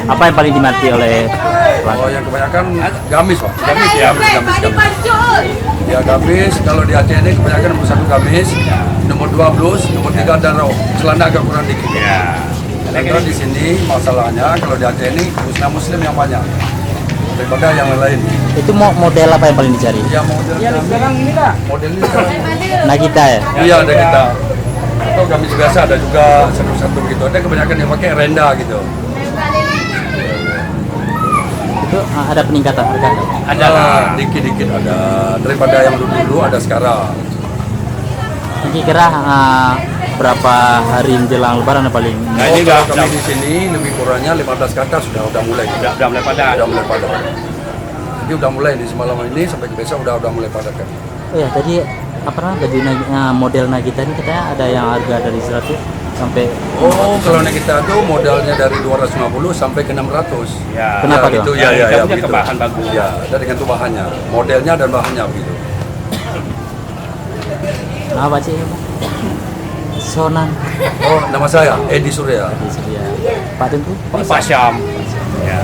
Apa yang paling diminati oleh Oh, yang kebanyakan gamis, Pak. Gamis ya, gamis. Ya, gamis. Kalau di Aceh ini kebanyakan nomor 1 gamis, nomor 2 blus, nomor 3 darah. Celana agak kurang dikit. Ya. Karena di sini masalahnya kalau di Aceh ini muslim yang banyak daripada yang lain. itu model apa yang paling dicari? Ya modelnya sekarang ini lah. Model ini sekarang. Nagita ya? Iya ada kita. Atau gamis biasa ada juga satu-satu gitu. Ada kebanyakan yang pakai renda gitu. Itu ada peningkatan harga nggak? Ada Dikit-dikit ada. Daripada yang dulu ada sekarang. Kira-kira berapa hari menjelang lebaran yang paling? Nah, ini Kalau kami di sini lebih kurangnya 15 ke atas sudah mulai. udah mulai pada. Udah mulai padat. Jadi udah mulai di semalam ini sampai ke besok udah mulai padat kan. Oh ya, tadi apa namanya model Nagita ini katanya ada yang harga dari 100 sampai Oh, kalau kita tuh modalnya dari 250 sampai ke 600. Ya. Kenapa ya, tuh? gitu? Ya, Gabungnya ke bahan bagus. Ya, dari gantung bahannya, modelnya dan bahannya begitu. apa sih? Sonan. Oh, nama saya Edi Surya. Pak Tengku? Pak Syam. Ya.